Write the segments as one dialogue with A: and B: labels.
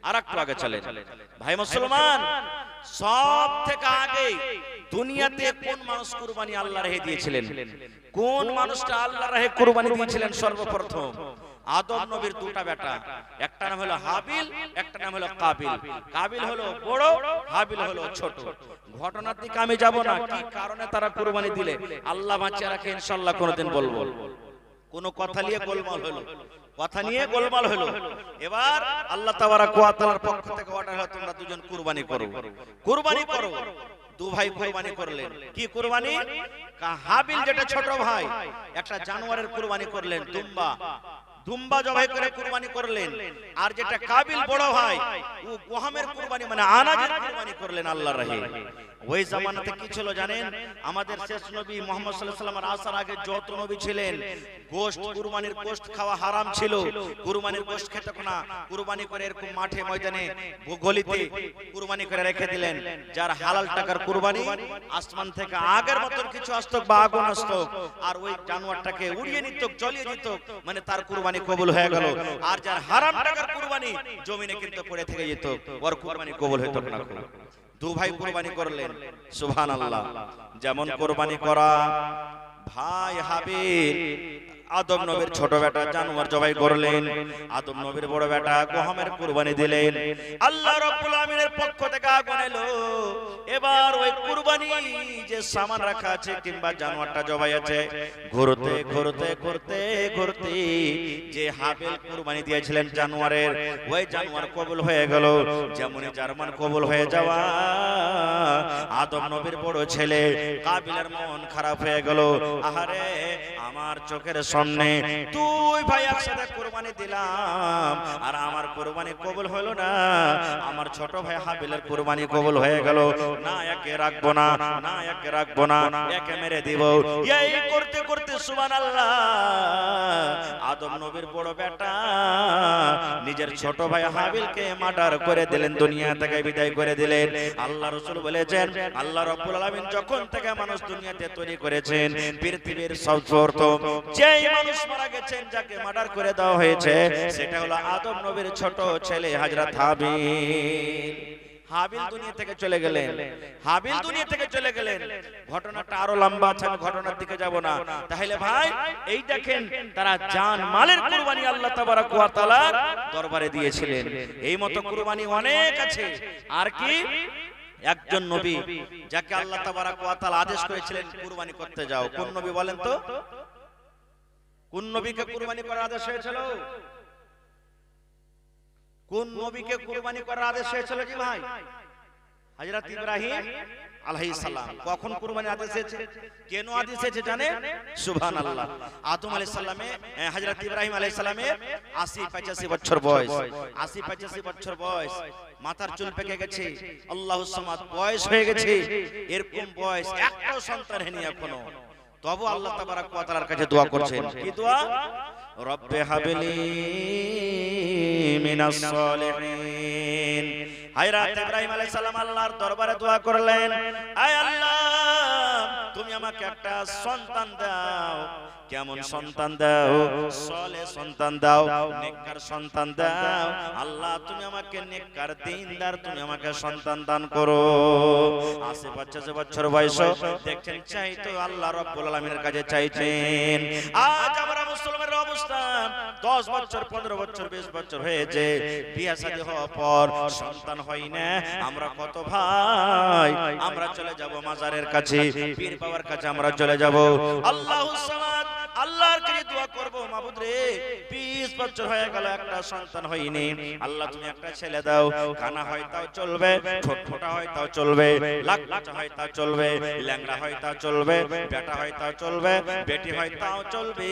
A: আরেকটু আগে চলেন ভাই মুসলমান, সব থেকে আগে দুনিয়াতে কোন মানুষ কুরবানি আল্লাহর রাহে দিয়েছিলেন? কোন মানুষটা আল্লাহর রাহে কুরবানি দিয়েছিলেন? সর্বপ্রথম আদম নবীর দুটা বেটা, একটা নাম হলো হাবিল, একটা নাম হলো কাবিল। কাবিল হলো বড়, হাবিল হলো ছোট। ঘটনার দিকে আমি যাব না, কি কারণে তারা কুরবানি দিলে আল্লাহ বাঁচিয়ে রাখে, ইনশাআল্লাহ কোনদিন বলবো। কোন কথা নিয়ে গোলমাল হলো, কথা নিয়ে গোলমাল হলো। এবার আল্লাহ তাবারাক ওয়া তাআলার পক্ষ থেকে অর্ডার হলো তোমরা দুজন কুরবানি করো, কুরবানি করো। দু ভাই কুরবানি করলেন। কি কুরবানি? হাবিল যেটা ছোট ভাই একটা জানোয়ারের কুরবানি করলেন, দুম্বা, দুম্বা জবাই করে কুরবানি করলেন। আর যেটা কাবিল বড় ভাই ও গহমের কুরবানি মানে আনাজের কুরবানি করলেন আল্লাহর রাহে। ওই জামানাতে কি ছিল জানেন? আমাদের শেষ নবী মুহাম্মদ সাল্লাল্লাহু আলাইহি ওয়াসাল্লামের আসার আগে যত নবী ছিলেন গোশত, কুরবানির গোশত খাওয়া হারাম ছিল। কুরবানির গোশত খেতে না, কুরবানি করে এরকম মাঠে ময়দানে গলিতে কুরবানি করে রেখে দিলেন। যার হালাল টাকার কুরবানি আসমান থেকে আগের মতন কিছু আসতো বা আগুন আসতো আর ওই জানোয়ারটাকে উড়িয়ে নিত, জ্বলিয়ে দিত, মানে তার কুরবানি কবুল হয়ে গেল। আর যার হারাম টাকার কুরবানি জমিনে কিন্তু পড়ে থেকে যেত, ওর কুরবানি কবুল হতো না। দু ভাই কুরবানি করলেন, সুবহানাল্লাহ। যেমন কুরবানি করা, ভাই হাবিল আদম নবীর ছোট বেটা জানোয়ার জবাই করলেন, আদম নবীর বড় বেটা গহমের কুরবানি দিলেন। আল্লাহ রাব্বুল আমিনের পক্ষ থেকে আগুন এলো। এবার ওই কুরবানি যে সামান রাখা আছে কিংবা জানোয়ারটা জবাই আছে, ঘুরতে ঘুরতে ঘুরতে ঘুরতে যে হাবিল কুরবানি দিয়েছিলেন জানোয়ারের, ওই জানোয়ার কবুল হয়ে গেল। যেমনই জারমান কবুল হয়ে যাওয়া, আদম নবীর বড় ছেলে কাবিলের মন খারাপ হয়ে গেল। আহারে, আমার চোখের সামনে দুই ভাই একসাথে কুরবানি দিলাম আর আমার কুরবানি কবুল হলো না, আমার ছোট ভাই হাবিলের কুরবানি কবুল হয়ে গেল। না একে রাখবো না, না একে রাখবো না, একে মেরে দিব। এই করতে করতে সুবহানাল্লাহ, আদম নবীর বড় বেটা নিজের ছোট ভাই হাবিলকে মার্ডার করে দিলেন, দুনিয়া থেকে বিদায় করে দিলেন। আল্লাহ রাসূল বলেছেন, আল্লাহ রাব্বুল আলামিন যখন থেকে মানুষ দুনিয়াতে তৈরি করেছেন, পৃথিবীর সর্বপ্রথম যেই মানুষ মারা গেছেন, যাকে মার্ডার করে দেওয়া হয়েছে, সেটা হলো আদম নবীর ছোট ছেলে হযরত হাবিল। হাবিল দুনিয়া থেকে চলে গেলেন, হাবিল দুনিয়া থেকে চলে গেলেন। ঘটনাটা আরো লম্বা আছে, ঘটনার দিকে যাব না। তাহলে ভাই এই দেখেন, তারা জান মালের কুরবানি আল্লাহ তাবারাক ওয়া তাআলার দরবারে দিয়েছিলেন। এই মতো কুরবানি অনেক আছে। আর কি, একজন নবী যাকে আল্লাহ তাবারাক ওয়া তাআলা আদেশ করেছিলেন কুরবানি করতে যাও, কোন নবী বলেন তো? কোন নবীকে কুরবানি করার আদেশ হয়েছিল? কোন নবীকে কুরবানি করার আদেশ হয়েছিল? কি ভাই? হযরত ইব্রাহিম আলাইহিস সালাম। কখন কুরবানির আদেশ হয়েছে, কেন আদেশ হয়েছে জানেন? সুবহানাল্লাহ। আদম আলাইহিস সালামে, হযরত ইব্রাহিম আলাইহিস সালামের 80-85 বছর বয়স, 80-85 বছর বয়স, মাথার চুল পেকে গেছে, আল্লাহুস সামাদ বয়স হয়ে গেছে। এরকম বয়স, একটাও সন্তান হয়নি এখনো। তবু আল্লাহ তাবারাক ওয়া তাআলার কাছে দোয়া করছেন। কি দোয়া? রব্বে হাবলি মিনাস সালিহিন। হযরত ইব্রাহিম আলাইহিস সালাম আল্লাহর দরবারে দোয়া করলেন, আয় আল্লাহ, তুমি আমাকে একটা সন্তান দাও। কেমন সন্তান দাও? সালেহ সন্তান দাও, নেককার সন্তান দাও। আল্লাহ, তুমি আমাকে নেককার দিনদার তুমি আমাকে সন্তান দান করো। 80-85 বছর বয়স, দেখছেন চাইতো আল্লাহ রাব্বুল আলামিনের কাছে চাইছেন। আজ আমরা মুসলমানের অবস্থা, 10 বছর 15 বছর 20 বছর হয়েছে, বিয়ে শাদী হওয়ার পর সন্তান হয় না। আমরা কত ভাই, আমরা চলে যাব মাজারের কাছে, পীর বাবার কাছে আমরা চলে যাব। আল্লাহুস সামাদ, আল্লাহর কাছে দোয়া করব, মাবুদ রে 20 বছর হয়ে গেল একটা সন্তান হয়নি, আল্লাহ তুমি একটা ছেলে দাও। কানা হয় তাও চলবে, ছোটমোটা হয় তাও চলবে, লাখলাচা হয় তাও চলবে, ল্যাংড়া হয় তাও চলবে, বেটা হয় তাও চলবে, বেটি হয় তাও চলবে।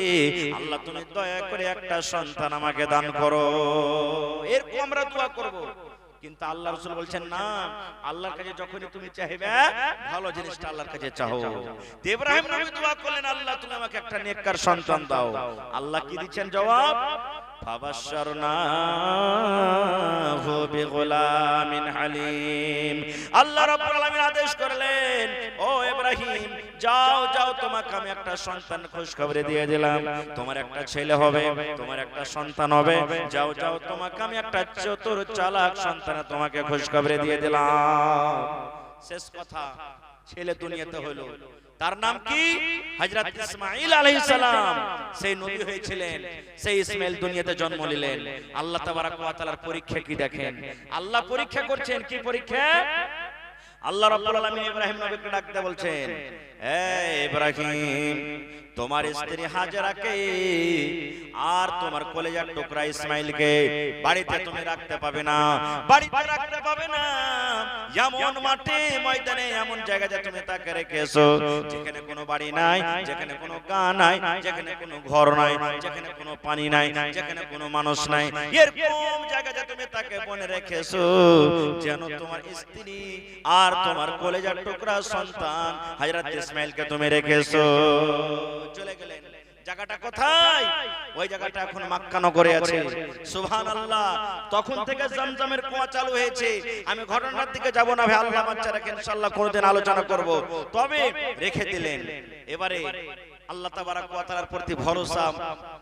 A: আল্লাহ তুমি দয়া করে একটা সন্তান আমাকে দান করো। এরকম আমরা দোয়া করব। কিন্তু আল্লাহ রাসূল বলছেন না, আল্লাহর কাছে যখনই তুমি চাইবে ভালো জিনিসটা আল্লাহর কাছে চাও। ইব্রাহিম নবী দোয়া করলেন, আল্লাহ তুমি আমাকে একটা নেককার সন্তান দাও। আল্লাহ কি দিচ্ছেন জবাব? ফাবাশশারনাহু বিগুলামিন হালিম। আল্লাহ রাব্বুল আলামিন আদেশ করলেন, ও ইব্রাহিম যাও যাও তোমাকে আমি একটা সন্তান খুশখবরি দিয়ে দিলাম, তোমার একটা ছেলে হবে, তোমার একটা সন্তান হবে, যাও যাও তোমাকে আমি একটা চতুর চালাক সন্তান তোমাকে খুশখবরি দিয়ে দিলাম। শেষ কথা, ছেলে দুনিয়াতে হলো, তার নাম কি? হযরত ইসমাঈল আলাইহিস সালাম। সেই নবী হয়েছিলেন, সেই ইসমাঈল দুনিয়াতে জন্ম নিলেন। আল্লাহ তাবারক ওয়া তাআলার পরীক্ষা কি দেখেন, আল্লাহ পরীক্ষা করছেন। কি পরীক্ষা? আল্লাহ রাব্বুল আলামিন ইব্রাহিম নবীকে ডাকতে বলছেন, হে ইব্রাহিম, তোমার স্ত্রী হাজেরাকে আর তোমার কলেজার টুকরা ইসমাইলকে বাড়িতে তুমি রাখতে পাবে না, বাড়িতে রাখতে পাবে না। এমন মাঠে ময়দানে এমন জায়গায় তুমি তাকে রেখেছো যেখানে কোনো বাড়ি নাই, যেখানে কোনো গা নাই, যেখানে কোনো ঘর নাই, যেখানে কোনো পানি নাই, যেখানে কোনো মানুষ নাই, এরকম জায়গায় তুমি তাকে বনে রেখেছো যেন তোমার স্ত্রী আর তোমার কলেজার টুকরা সন্তান হযরত ইসমাইলকে তুমি রেখেছো। চলে গেলেন। জায়গাটা কোথায়? ওই জায়গাটা এখন মক্কা নগরে আছে। সুবহানাল্লাহ। তখন থেকে জমজমের কুয়া চালু হয়েছে। আমি ঘটনার দিকে যাব না ভাই, আল্লাহ বাচ্চা রাখেন, ইনশাআল্লাহ কোনদিন আলোচনা করব। তবে রেখে দিলেন। এবারে আল্লাহ তাবারক ওয়া তাআলার প্রতি ভরসা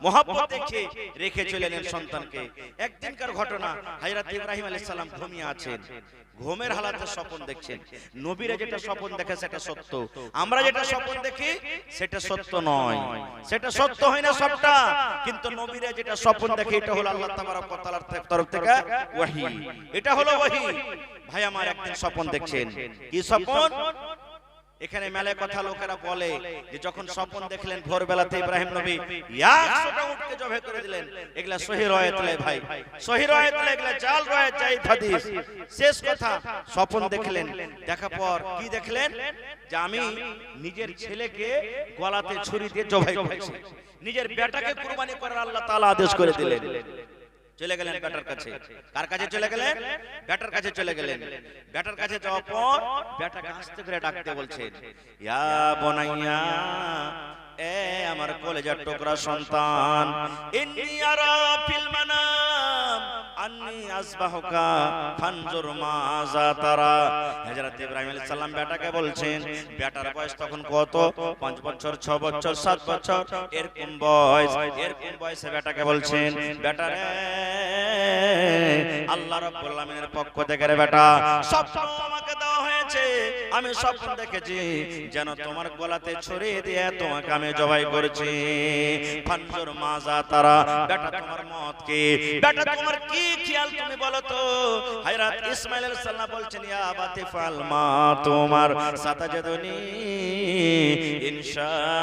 A: মহব্বত দেখে রেখে চলে এলেন সন্তানকে। একদিনকার ঘটনা, হযরত ইব্রাহিম আলাইহিস সালাম ঘুমিয়ে আছেন, ঘুমের হালাতে স্বপ্ন দেখছেন। নবীরা যেটা স্বপ্ন দেখে সেটা সত্য, আমরা যেটা স্বপ্ন দেখি সেটা সত্য নয়, সেটা সত্য হয় না সবটা। কিন্তু নবীরা যেটা স্বপ্ন দেখে এটা হলো আল্লাহ তাবারক ওয়া তাআলার তরফ থেকে ওহী, এটা হলো ওহী। ভাই আমার একদিন স্বপ্ন দেখছেন, কি স্বপ্ন? এখানে মেলায় কথা লোকেরা বলে যে যখন স্বপ্ন দেখলেন ভোরবেলাতে ইব্রাহিম নবী 100টা উটকে জবাই করে দিলেন। এগুলা সহিহ রায়াত লাই ভাই, সহিহ রায়াত লাই, এগুলা জাল রায়াত, জায়েদ হাদিস। শেষ কথা, স্বপ্ন দেখলেন, দেখার পর কি দেখলেন? যে আমি নিজের ছেলেকে গলাতে ছুরি দিয়ে জবাই করেছি, নিজের বেটাকে কুরবানি করার আল্লাহ তাআলা আদেশ করে দিলেন। চলে গেলেন বেটার কাছে। কার কাছে চলে গেলেন? বেটার কাছে চলে গেলেন। বেটার কাছে যাওয়ার পর বেটাকে আস্তে করে ডাকতে বলছেন, ইয়া বুনাইয়া, এ আমার কলেজার টুকরা সন্তান, ইন্নী আরা ফিল মানাম আন্নী আসবাহুকা ফানজুর মাযা তারা। হযরত ইব্রাহিম আলাইহিস সালাম বেটাকে বলছেন, বেটার বয়স তখন কত? 5 বছর, 6 বছর, 7 বছর, এরকম বয়স। এরকম বয়সে বেটাকে বলছেন, বেটা রে, আল্লাহ রাব্বুল আলামিনের পক্ষ থেকে রে বেটা, স্বপ্ন আমাকে দেওয়া হয়েছে, আমি স্বপ্ন দেখেছি যেন তোমার গলাতে ছুরি দিয়ে তোমাকে আমি জবাই করেছি। ফানজুর মাযা তারা, বেটা তোমার মত কি? বেটা তোমার কি খেয়াল তুমি বলো তো? হযরত ইসমাঈল আলাইহিস সালাম বলছেন, ইয়া আবাতি ফাল মা তোমার সাতাজাদুনি ইনশাআল্লাহু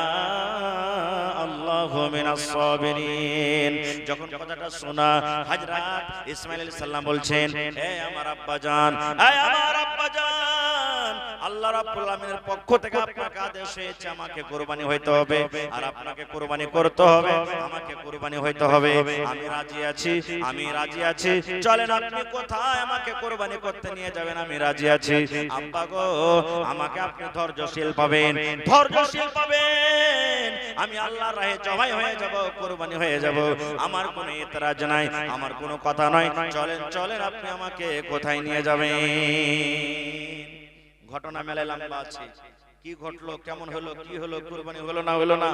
A: মিনাস সাবিরিন। যখন কথাটা শোনা হযরত ইসমাঈল আলাইহিস সালাম বলছেন, হে আমার আব্বা জান, হে আমার আব্বা জান, আল্লাহ রাব্বুল আলামিনের পক্ষ থেকে আপনাকে আদেশ হয়েছে আমাকে কুরবানি হইতে হবে, আর আপনাকে কুরবানি করতে হবে, আমাকে কুরবানি হইতে হবে। আমি রাজি আছি, আমি রাজি আছি, চলেন আপনি কোথায় আমাকে কুরবানি করতে নিয়ে যাবেন, আমি রাজি আছি। আব্বা গো, আমাকে আপনি ধৈর্যশীল পাবেন, ধৈর্যশীল পাবেন। আমি আল্লাহর রাহে জবাই হয়ে যাব, কুরবানি হয়ে যাব, আমার কোনো এতরাজ নাই, আমার কোনো কথা নয়। চলেন চলেন আপনি আমাকে কোথায় নিয়ে যাবেন। ঘটনা মেলায় লম্বা আছে, কি ঘটলো, কেমন হলো, কি হলো, কুরবানি হলো না হলো না,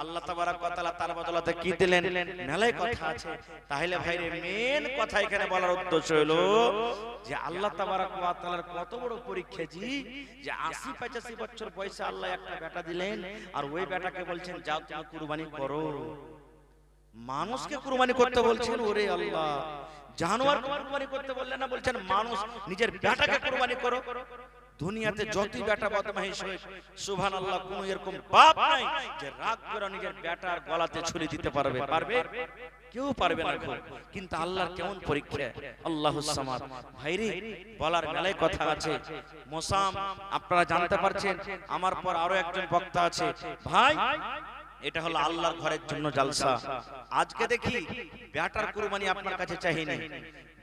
A: আল্লাহ তাবারক ওয়া তাআলা তার বদলাতে কি দিলেন, মেলায় কথা আছে। তাহলে ভাইরে মেন কথা এখানে বলার উদ্দেশ্য হলো যে আল্লাহ তাবারক ওয়া তাআলার কত বড় পরীক্ষা জি, যে 80-85 বছর বয়সে আল্লাহ একটা বেটা দিলেন, আর ওই বেটাকে বলছেন যাও তুমি কুরবানি করো। মানুষকে কুরবানি করতে বলছেন, ওরে আল্লাহ, জানোয়ার কুরবানি করতে বললেন না, বলছেন মানুষ নিজের বেটাকে কুরবানি করো। দুনিয়াতে যতই বেটা বদমাইশ হয়, সুবহানাল্লাহ, কোন এরকম বাপ নাই যে রাগ করে নিজের বেটার গলাতে ছুরি দিতে পারবে? পারবে? কেউ পারবে না। কিন্তু আল্লাহর কেমন পরীক্ষা, আল্লাহুস সামাদ। ভাইরে, বলার মেলায় কথা আছে। মোসাম আপনারা জানতে পারছেন, আমার পর আরো একজন বক্তা আছে। ভাই, এটা হলো আল্লাহর ঘরের জন্য জালসা। আজকে দেখি বেটার কুরবানি আপনার কাছে চাইনি,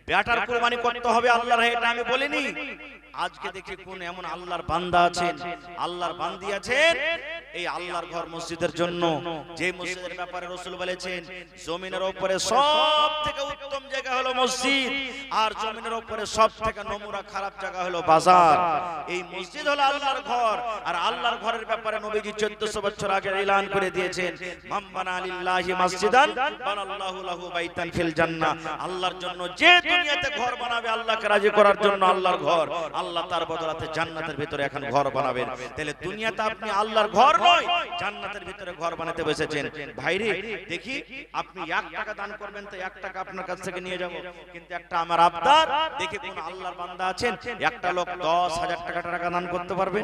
A: বেটার কুরবানি করতে হবে আল্লাহর, এটা আমি বলিনি। আজকে দেখি কোন এমন আল্লাহর বান্দা আছেন, আল্লাহর বান্দি আছেন, এই আল্লাহর ঘর মসজিদের জন্য, যে মসজিদের ব্যাপারে রাসূল বলেছেন জমিনের উপরে সবথেকে উত্তম জায়গা হলো মসজিদ, আর জমিনের উপরে সবথেকে নোংরা খারাপ জায়গা হলো বাজার। এই মসজিদ হলো আল্লাহর ঘর, আর আল্লাহর ঘরের ব্যাপারে নবীজি 1400 বছর আগে এলান করে দিয়েছেন, মান বানা লিল্লাহি মসজিদান বানাল্লাহু লাহু বাইতান ফিল জান্নাহ। আল্লাহর জন্য যে দুনিয়াতে ঘর বানাবে আল্লাহকে রাজি করার জন্য আল্লাহর ঘর, আল্লাহ তার বদলাতে জান্নাতের ভিতরে এখন ঘর বানাবেন। তাহলে দুনিয়াতে আপনি আল্লাহর ঘর নয়, জান্নাতের ভিতরে ঘর বানাতে বসেছেন। ভাইরে দেখি, আপনি 1 টাকা দান করবেন তো 1 টাকা আপনার কাছ থেকে নিয়ে যাব, কিন্তু একটা আমার আবদার, দেখি কোন আল্লাহর বান্দা আছেন একটা লোক 10,000 টাকা দান করতে পারবেন?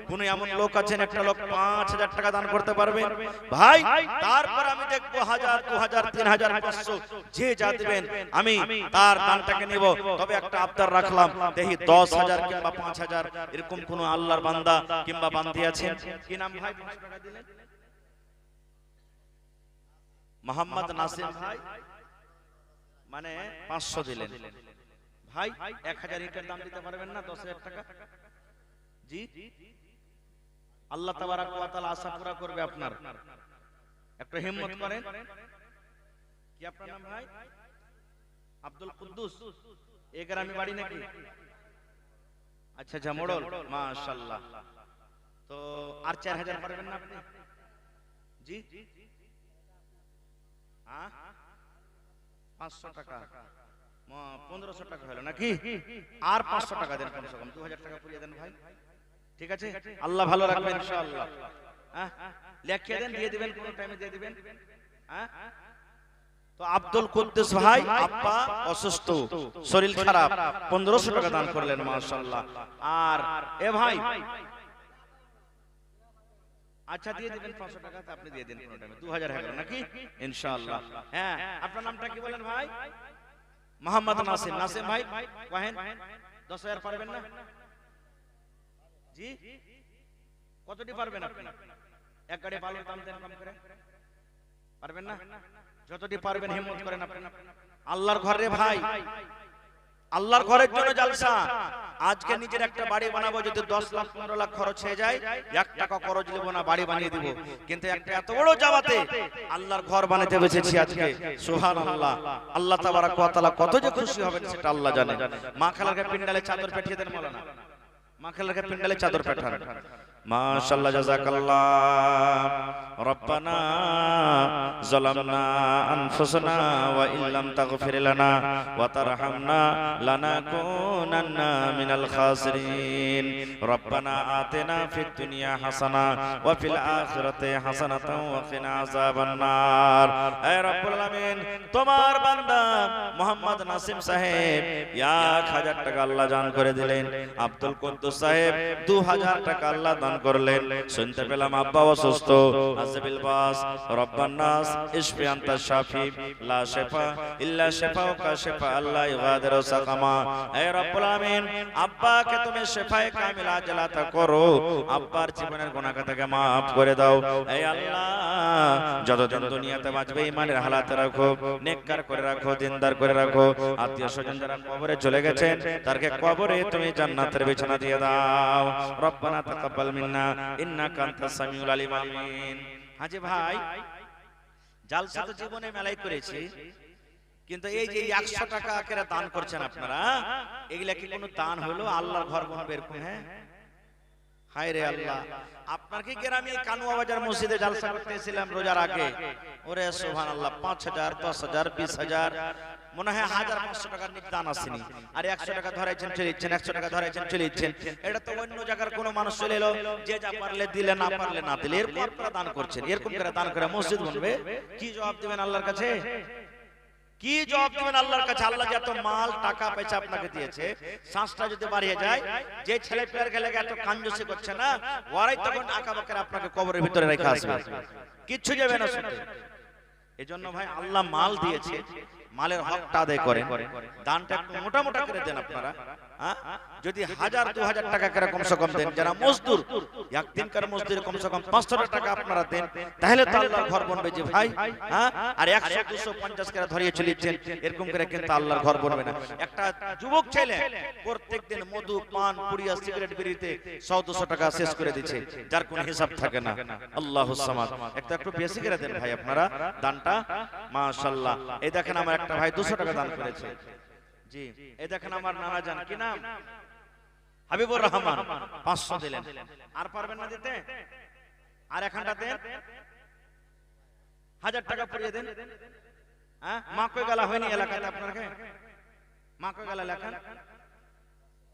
A: কোন এমন লোক আছেন একটা লোক 5,000 টাকা দান করতে পারবেন? ভাই তারপর আমি দেখবো 1000, 2000, 3000, 500 যে যা দিবেন আমি তার দানটাকে নেব। তবে একটা আবদার রাখলাম, দেখি 10,000 কিংবা 5,000 এরকম কোন আল্লাহর বান্দা কিংবা বান্দি আছেন? কি নাম ভাই? 500 টাকা দিলেন মোহাম্মদ নাসিম ভাই, মানে 500 দিলেন ভাই। 1000 ইটের দাম দিতে পারবেন না? 10,000 টাকা জি, আল্লাহ তাবারাক ওয়া তাআলা আশা পুরা করবে আপনার। একটু হিম্মত করেন। কি আপনার নাম ভাই? আব্দুল কুদ্দুস। এই গ্রামে বাড়ি নাকি? আচ্ছা আচ্ছা, মোড়ল, মাশাআল্লাহ। তো আর 4000 পারবেন না আপনি? জি, হ্যাঁ 500 টাকা, 1500 টাকা হলো নাকি? আর 500 টাকা দেন, কমসে কম 2000 টাকা পুরিয়ে দেন ভাই। ঠিক আছে, আল্লাহ ভালো রাখবেন ইনশাআল্লাহ। হ্যাঁ লিখে দেন, দিয়ে দিবেন, কোন টাইমে দিয়ে দিবেন। হ্যাঁ তো আব্দুল কুদ্দুস ভাই আব্বা অসুস্থ, শরীর খারাপ, 1500 টাকা দান করলেন, মাশাআল্লাহ। আর এ ভাই আচ্ছা দিয়ে দিবেন 500 টাকা, তো আপনি দিয়ে দিন কোন টাইমে, 2000 হয়ে গেল নাকি ইনশাআল্লাহ। হ্যাঁ আপনার নামটা কি বলেন ভাই? মোহাম্মদ নাসিম। নাসিম ভাই কহেন 10,000 পারবেন না? জি, কতটি পারবেন আপনি? এক গাড়ি বালুর দাম দেন কম করে, পারবেন না? যতটি পারবেন হিম্মত করেন আপনি। আল্লাহর ঘরে ভাই, আল্লাহর ঘরের জন্য জালসা। আজকে নিজের একটা বাড়ি বানাবো, যদি 10 লাখ 15 লাখ খরচ হয়ে যায়, 1 টাকা খরচ নেব না, বাড়ি বানিয়ে দিব। কিন্তু একটা এত বড় জামাতে আল্লাহর ঘর বানাতে বসেছি আজকে, সুবহানাল্লাহ। আল্লাহ তাবারাক ওয়া তাআলা কত যে খুশি হবেন সেটা আল্লাহ জানে। মা খালাকে পিন্ডালে চাদর পাঠিয়ে দেন মাওলানা, মা খালাকে পিন্ডালে চাদর পাঠান। মাশাআল্লাহ, জাযাকাল্লাহ। রব্বানা যালামনা আনফুসানা ওয়া ইল্লাম তাগফির লানা ওয়া তারহামনা লানাকুনান্না মিনাল খাসিরিন। রব্বানা আতিনা ফিদ দুনিয়া হাসানা ওয়া ফিল আখিরাতি হাসানাতাও ওয়া কিনা আযাবান নার। হে রব্বুল আলামিন, তোমার বান্দা মোহাম্মদ নাসিম সাহেব 1000 টাকা আল্লাহ দান করে দিলেন। আব্দুল কুদ্দুস সাহেব 2000 টাকা আল্লাহ দান করলেন। শুনতে পেলাম আব্বা অসুস্থ, আজবিল বাস রব্বান নাস ইশফি আনতা শাফি লা শিফা ইল্লা শিফাউকা শিফা আল্লাহ ইগাদিরু সাকামা। হে রব্বুল আমিন, আব্বাকে তুমি শিফায়ে কামিলা আজলাতা করো, আব্বার জীবনের গুনাহ থেকে maaf করে দাও। হে আল্লাহ, যতদিন দুনিয়াতে বাঁচবে ঈমানের হালাতে রাখো, নেককার করে রাখো, দিনদার করে রাখো। আত্মীয় স্বজন যারা কবরে চলে গেছেন তারকে কবরে তুমি জান্নাতের বিছানা দিয়ে দাও। রব্বানা তাকাব্বাল মিন্না ইন্নাকা আনতাস সামিউল আলিম। আমিন। হাজী ভাই, জালসা তো জীবনে মেলাই করেছি, কিন্তু এই যে 100 টাকা আকারে দান করছেন আপনারা, এগুলা কি কোনো দান হলো? আল্লাহর ঘর বানাবে এরকম? হ্যাঁ, হায় রে আল্লাহ। আপনার কি গ্রামে কানুয়া বাজার মসজিদে জালসা করতেছিলাম রোজার আগে, ওরে সুবহানাল্লাহ, 5,000, 10,000, 20,000, মনে হয় 1,500 টাকার দান আসেনি। আর 100 টাকা ধরাইছেন চলে যাচ্ছেন, 100 টাকা ধরাইছেন চলে যাচ্ছেন। এটা তো অন্য জায়গার কোন মানুষ চলে এলো, যে যা পারলে দিলে, না পারলে না দিলে, এরপর আপনারা দান করছেন। এরকম করে দান করে মসজিদ বানবে, কি জবাব দিবেন আল্লাহর কাছে? কি জবাব দিবেন আল্লাহর কাছে? আল্লাহ যে এত মাল টাকা পয়সা আপনাকে দিয়েছে, শ্বাসটা যদি বাড়িয়ে যায়, যে ছেলে পেয়ার গেলে এত কাঞ্জুসি করছে না, ওরাই তখন আঁকা বাঁকা আপনাকে কবরের ভিতরে রেখে আসবে, কিচ্ছু যাবে না শুনতে। এজন্য ভাই, আল্লাহ মাল দিয়েছে, মালের হকটা আদায় করেন, দানটা একটু মোটা মোটা করে দেন আপনারা। যদি 1000-2000 টাকা করে কমসে কম দেন, যারা মজদুর একদিনকার মজদুর কমসে কম 500 টাকা আপনারা দেন, তাহলে তো আল্লাহর ঘর বনবে যে ভাই। আর 100-250 করে ধরিয়ে চলেছেন, এরকম করে কিন্তু আল্লাহর ঘর বনবে না। একটা যুবক ছেলে প্রত্যেকদিন মধু, পান, পুড়িয়া, সিগারেট, বিড়িতে 100-200 টাকা শেষ করে দিচ্ছে, যার কোনো হিসাব থাকে না। আল্লাহুস সামাদ। একটু বেশি করে দেন ভাই আপনারা দানটা, মাশাআল্লাহ। এই দেখেন আমার একটা ভাই 200 টাকা দান করেছে। জি, এই দেখেন আমার নানা জান, কি নাম? হাবিবুর রহমান, 500 দিলেন। আর পারবেন না দিতে? আর এখানটা দেন, 1000 টাকা পুড়িয়ে দেন। মা কই গেলা হয়নি এলাকাতে আপনাকে? মা কই গেলা লেখান,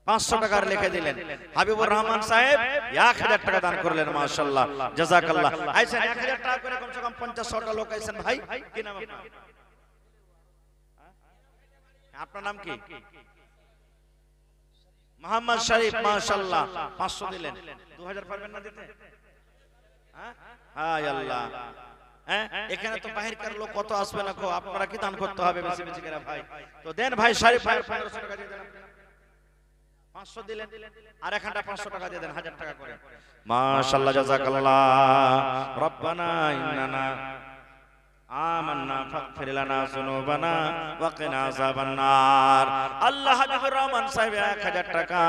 A: 500 টাকার লিখে দিলেন। হাবিবুর রহমান সাহেব 1000 টাকা দান করলেন, মাশাআল্লাহ, জাযাকাল্লাহ। আইছেন 1000 টাকা করে কমসে কম 50-100টা লোক আইছেন ভাই। কি নাম আপনার? আপনার নাম কি? মোহাম্মদ শরীফ, মাশাআল্লাহ, 500 দিলেন। 2000 পারবেন না দিতে? হায় আল্লাহ। এখানে তো বাহিরকার লোক কত আসবে না, আপনারা কি দান করতে হবে বেশি বেশি করে ভাই। তো দেন ভাই, শরীফ ভাই 1500 টাকা দিয়ে দেন। 500 দিলেন, আর এখানটা 500 টাকা দিয়ে দেন, 1000 টাকা করে। মাশাআল্লাহ, জাযাকাল্লাহ। রব্বানা ইন্নানা আমান্না ফাগফির লানা যুনুবানা ওয়া কিনা আযাবান নার। আল্লাহ হাবিবুর রহমান সাহেব 1000 টাকা,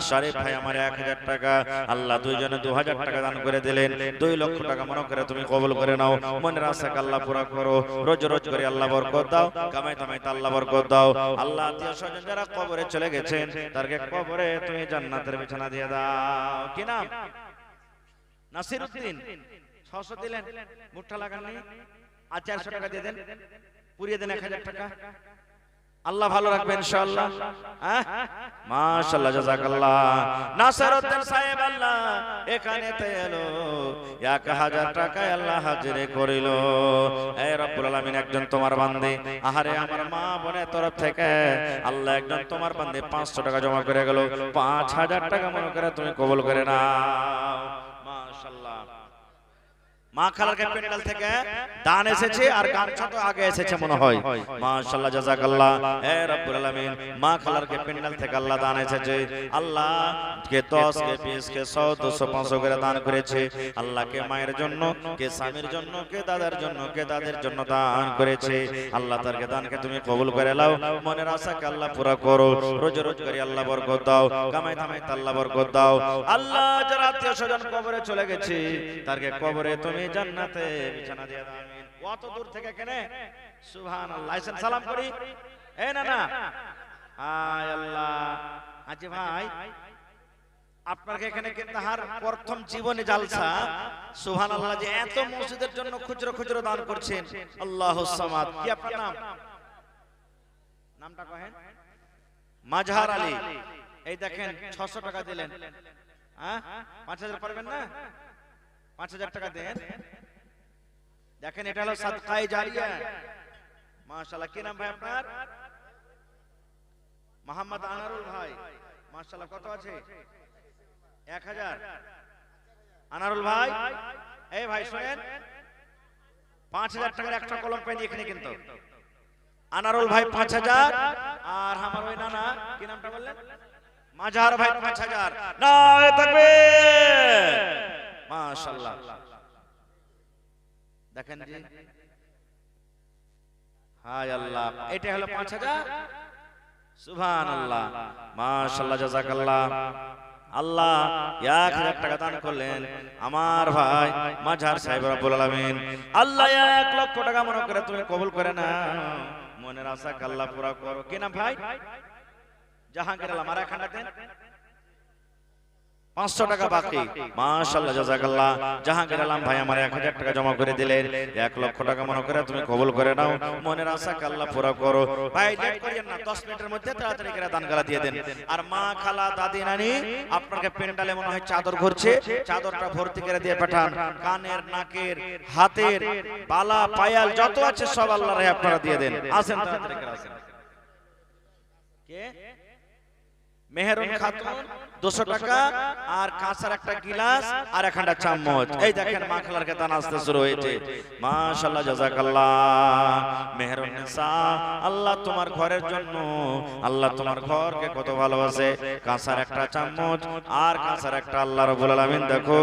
A: শরীফ ভাই আমার 1000 টাকা, আল্লাহ দুইজনে 2000 টাকা দান করে দিলেন। 2 লক্ষ টাকা মনে করে তুমি কবুল করে নাও। মনের আশাকে আল্লাহ পুরা করো, রোজ রোজ করে আল্লাহ বরকত দাও, কামাই কামাইতে আল্লাহ বরকত দাও। আল্লাহ আত্মীয় স্বজন যারা কবরে চলে গেছেন, তাদেরকে কবরে তুমি জান্নাতের বিছানা দিয়ে দাও। কি নাম? নাসিরউদ্দিন, 600 দিলেন। মুঠা লাগাননি, আর 400 টাকা দিয়ে দেন, পুরিয়ে দেন 1000 টাকা। আল্লাহ ভালো রাখবে ইনশাআল্লাহ। মাশাআল্লাহ, জাযাকাল্লাহ। নাসিরউদ্দিন সাহেব আল্লাহ এখানে তে এলো, 1000 টাকা আল্লাহ হাজিরে করিল। হে রব্বুল আলামিন, একজন তোমার বান্দে, আহারে আমার মা বোনের তরফ থেকে আল্লাহ একজন তোমার বান্দে 500 টাকা জমা করে গেল, 5000 টাকা মনে করে তুমি কবুল করে নাও। মাশাআল্লাহ। মা খালার ক্যাপিটাল থেকে দান এসেছে, আর গামছা তো আগে এসেছে মনে হয়। মাশাআল্লাহ, জাযাকাল্লাহ। হে রব্বুল আলামিন, মা খালার ক্যাপিটাল থেকে আল্লাহ দান এসেছে। আল্লাহ কে 10 কে 20 কে 100 200 500 করে দান করেছে। আল্লাহ কে মায়ের জন্য, কে স্বামীর জন্য, কে দাদার জন্য, কে দাদের জন্য দান করেছে। আল্লাহ তারকে দানকে তুমি কবুল করে নাও, মনের আশাকে আল্লাহ পুরা করো, রোজ রোজ করে আল্লাহ বরকত দাও, কামাই কামাইতে আল্লাহ বরকত দাও। আল্লাহ যারা আত্মীয় স্বজন কবরে চলে গেছে, তারকে কবরে তুমি জান্নাতে বিছানা দিয়ে দাও। আমিন। কত দূর থেকে কেনে, সুবহানাল্লাহ। আইসেন সালাম করি। এই না না, আয় আল্লাহ। আজি ভাই, আপনার এখানে কিন্তু হার প্রথম জীবনে জালসা, সুবহানাল্লাহ, যে এত মসজিদের জন্য খুচরো খুচরো দান করছেন। আল্লাহুস সামাদ। কি আপনার নাম? নামটা কহেন। মাজহার আলী। এই দেখেন 600 টাকা দিলেন। 5000 পারবেন না? 5000 টাকা দেন। দেখেন এটা হলো সাদকায়ে জারিয়া। মাশাআল্লাহ। কি নাম ভাই আপনার? মোহাম্মদ আনারুল ভাই। মাশাআল্লাহ। কত আছে? 1000। আনারুল ভাই, এই ভাই শুনেন, 5000 টাকার একটা কলম পেন এখানে কিন্তু। আনারুল ভাই 5000, আর আমার ওই নানা, কি নামটা বললেন? মাজহার ভাই 5000। নারে তাকবীর। মাশাআল্লাহ। দেখেন জি, হায় আল্লাহ, এটা হলো 5000। সুবহানাল্লাহ, মাশাআল্লাহ, জাযাকাল্লাহ। আল্লাহ 1000 টাকা দান করলেন আমার ভাই মাজহার সাহেব। রব্বুল আলামিন, আল্লাহ 1 লক্ষ টাকা মনে করে তুমি কবুল করে না, মনের আশা আল্লাহ পুরা করো। কি নাম ভাই? জাহাঙ্গীর আলম। আর এখানটা দেন, 500 টাকা বাকি। মাশাআল্লাহ, জাযাকাল্লাহ। জাহাঙ্গীর আলম ভাই আমার 1000 টাকা জমা করে দিলেন, 1 লক্ষ টাকা মনে করে তুমি কবুল করে নাও, মনের আশা আল্লাহ পুরা করো। ভাই লেট করিয়েন না, 10 মিনিটের মধ্যে তাড়াতাড়ি করে দান গালা দিয়ে দেন। আর মা খালা দাদি নানি আপনাকে পেন্ডালে মনে হয় চাদর ঘুরছে, চাদরটা ভর্তি করে দিয়ে পাঠান। কানের, নাকের, হাতের বালা পায়াল যত আছে সব আল্লাহর রাহে আপনারা দিয়ে দেন। আসেন তাড়াতাড়ি করে আসেন। কে? মেহেরুন খাতুন 200 টাকা, আর কাঁসার একটা গিলাস আর একটা চামচ। এই দেখেন মা খালার কেতান আসতে শুরু হয়েছে। মাশাআল্লাহ, জাযাকাল্লাহ। মেহেরুন নিসা, আল্লাহ তোমার ঘরের জন্য, আল্লাহ তোমার ঘরকে কত ভালোবাসে। কাঁসার একটা চামচ আর কাঁসার একটা, আল্লাহ রাব্বুল আলামিন দেখো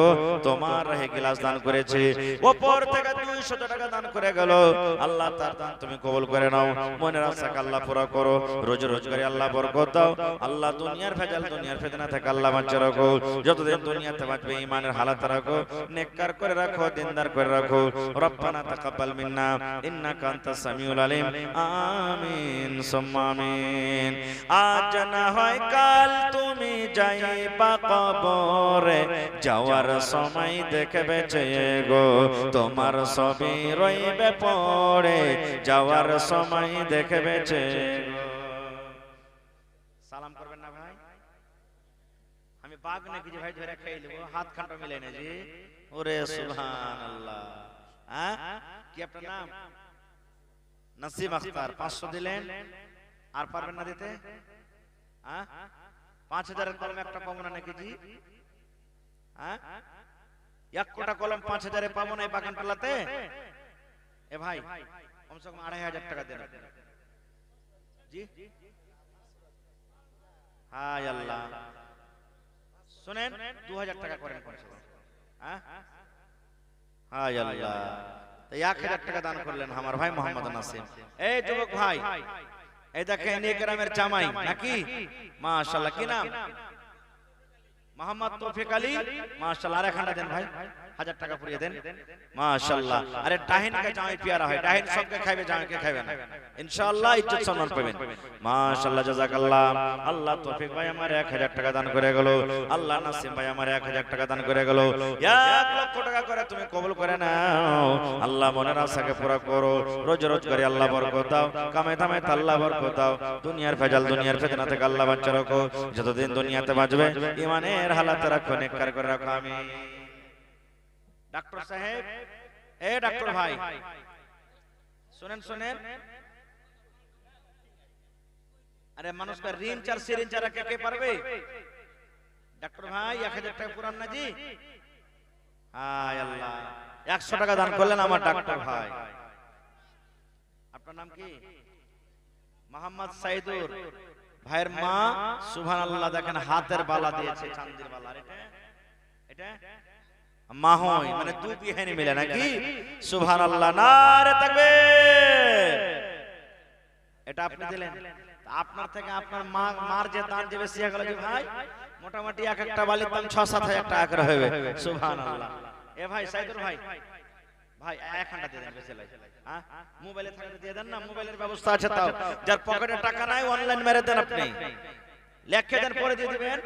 A: তোমার রাহে গিলাস দান করেছে। উপর থেকে 200 টাকা দান করে গেল। আল্লাহ তার দান তুমি কবুল করে নাও, মনের আশাকে আল্লাহ পুরা করো, রোজ রোজ করে আল্লাহ বরকত দাও। আল্লাহ দুনিয়ার ভেজাল, দুনিয়ার ফিতনা থেকে আল্লাহ বাঁচিয়ে রাখো। যতদিন দুনিয়াতে বাঁচবে ঈমানের হালাত রাখো, নেককার করে রাখো, দিনদার করে রাখো। রব্বানা তাকাব্বাল মিন্না ইন্নাকা আনতাস সামিউল আলিম। আমিন সুম্মা আমিন। আজ না হয় কাল তুমি যাইবা কবরে, যাওয়ার সময় দেখবে চেয়ে গো তোমার ছবি রইবে পড়ে, যাওয়ার সময় দেখবে চেয়ে গো। সালাম করবেন না ভাই? আমি বাঘ নাকি যে ভাই ধরে খেয়ে নেবো, হাত খানটা মিলে না জি। ওরে সুবহানাল্লাহ। হ্যাঁ, কি আপনার নাম? নাসিম আখতার। 500 দিলেন, আর পারবেন না দিতে? হ্যাঁ, 5000 কলম একটা পাবো না নাকি জি? হ্যাঁ, 1 কোটা কলম 5000 পাবো না এই বাগান পালাতে? এ ভাই কমসে কম 2500 টাকা দেন জি। হায় আল্লাহ, শুনেন 2000 টাকা করেন কমসে কম। হ্যাঁ, হায় আল্লাহ, 1000 টাকা দান করলেন আমার ভাই মোহাম্মদ নাসিম। এই যুবক ভাই, এই দেখেন এই গ্রামের জামাই নাকি? মাশাআল্লাহ, কি নাম? মোহাম্মদ তৌফিক আলী। মাশাআল্লাহ, আর এখানটা দেন ভাই, 1000 টাকা পুরিয়ে দেন। মাশাআল্লাহ। আরে ডাহিন কে জামাই পিয়ারা হয়, ডাহিন সবকে খাইবে, জামাইকে খাইবে না। ইনশাআল্লাহ ইজ্জত সম্মান পাবেন। মাশাআল্লাহ, জাযাকাল্লাহ। আল্লাহ তৌফিক ভাই আমার 1000 টাকা দান করে গেল। আল্লাহ নাসিম ভাই আমার 1000 টাকা দান করে গেল। 1 লক্ষ টাকা করে তুমি কবুল করে নাও। আল্লাহ মনের আশাকে পুরো করো, রোজ রোজ করে আল্লাহ বরকত দাও, কামে দামে আল্লাহ বরকত দাও। দুনিয়ার ভেজাল, দুনিয়ার ফিতনা থেকে আল্লাহ বাঁচিয়ে রাখো। যতদিন দুনিয়াতে বাঁচবে ঈমানের হালাত রাখো, নেককার করে রাখো। আমিন। ডাক্তার সাহেব, এ ডাক্তার ভাই শুনেন শুনেন, আরে মানুষকে ঋণ চার সিরিঞ্জ চার কে পারবে? ডাক্তার ভাই 1000 টাকা পুরান না জি? হায় আল্লাহ, 100 টাকা দান করলেন আমার ডাক্তার ভাই। আপনার নাম কি? মোহাম্মদ সাইদুর ভাইয়ের মা সুবহানাল্লাহ, দেখেন হাতের বালা দিয়েছে, চাঁদের বালা। এটা মাহই মানে 2 বিহানি মিলে নাকি? সুবহানাল্লাহ, নারে তাকবীর। এটা আপনি দিলেন, আপনার থেকে আপনার মার যে দান যে বেশি হয়ে গেল যে ভাই, মোটামুটি এক একটা বালির দাম 6-7 হাজার টাকা করে হবে। সুবহানাল্লাহ। এ ভাই সাইদুর ভাই, ভাই এখানটা দিয়ে দেন বেশি লাগে। হ্যাঁ, মোবাইলে থাকলে দিয়ে দেন না, মোবাইলের ব্যবস্থা আছে তাও। যার পকেটে টাকা নাই অনলাইন মেরে দেন, আপনি লেখে দেন, পরে দিয়ে দিবেন।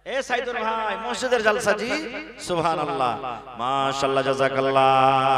A: এ সাইদুর ভাই, মসজিদের জলসা জি। সুবহানাল্লাহ, মাশাআল্লাহ, জাযাকাল্লাহ।